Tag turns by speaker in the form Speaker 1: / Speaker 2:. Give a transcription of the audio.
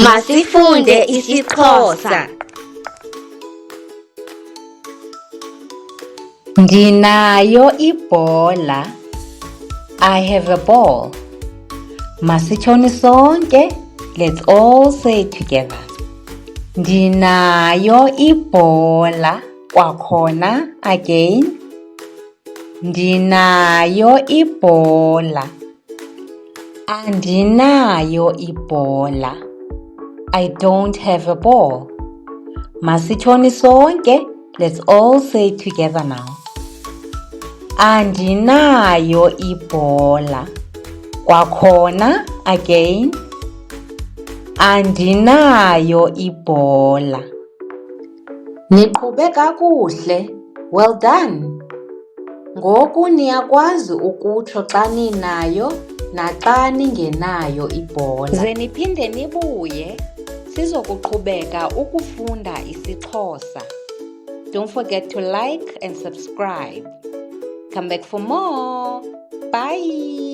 Speaker 1: Masifunde isiXhosa.
Speaker 2: Ndinayo ibhola. I have a ball. Masitshoni sonke. Let's all say it together. Ndinayo ibhola. Kwakhona again. Ndinayo ibhola. Andinayo ibhola. I don't have a ball. Masitshoni sonke. Let's all say it together now. Andinayo ibhola. Kwakhona again. Andinayo ibhola. Niqhube kakuhle. Well done. Ngoku niyakwazi ukutsho xa ninayo naxa ningenayo ibhola. Ze niphinde nibuye sizokuqhubeka ukufunda isiXhosa. Don't forget to like and subscribe. Come back for more. Bye.